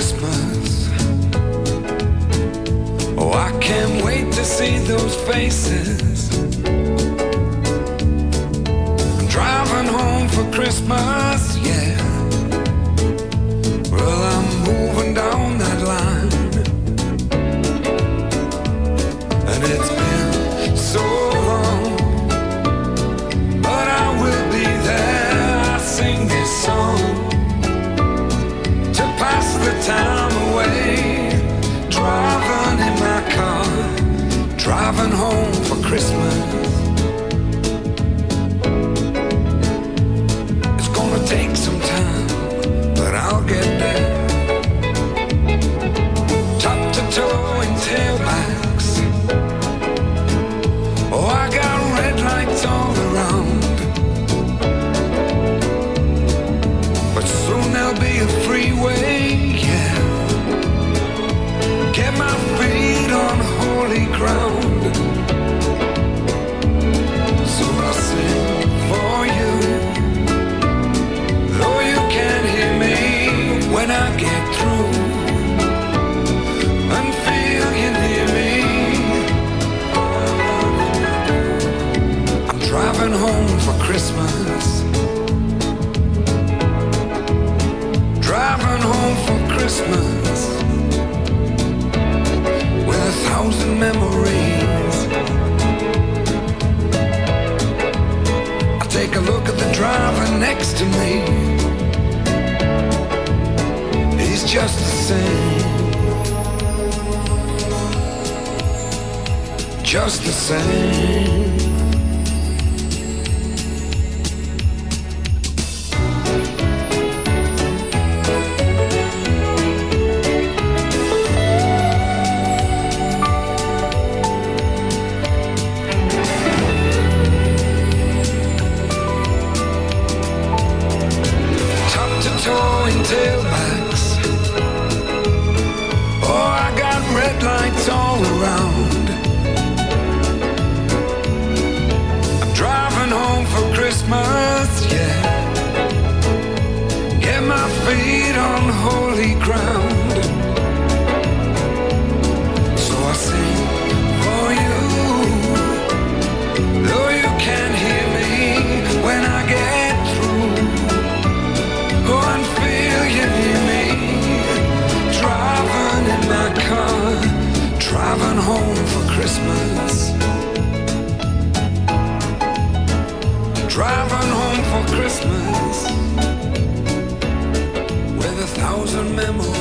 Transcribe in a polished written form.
Christmas. Oh, I can't wait to see those faces. I'm driving home for Christmas, yeah. Well, I'm moving down that line, and it's been so long, but I will be there. I sing this song to pass the time away, driving in my car, driving home for Christmas. It's gonna take some time, but I'll get there. Top to toe in tailbacks. Oh, I got red lights all around, but soon there'll be a freeway, yeah. Get my feet on holy ground. So I'll sing for you, though you can't hear me when I get through, and feel you near me. I'm driving home for Christmas, driving home for Christmas, with 1,000 memories. I take a look at the driver next to me. He's just the same, just the same. Tailbacks. Oh, I got red lights all around. I'm driving home for Christmas, yeah. Get my feet on holy ground. So I sing for you, though you can't hear me when I get through. Go and feel you near me, driving in my car, driving home for Christmas, driving home for Christmas, with 1,000 memories.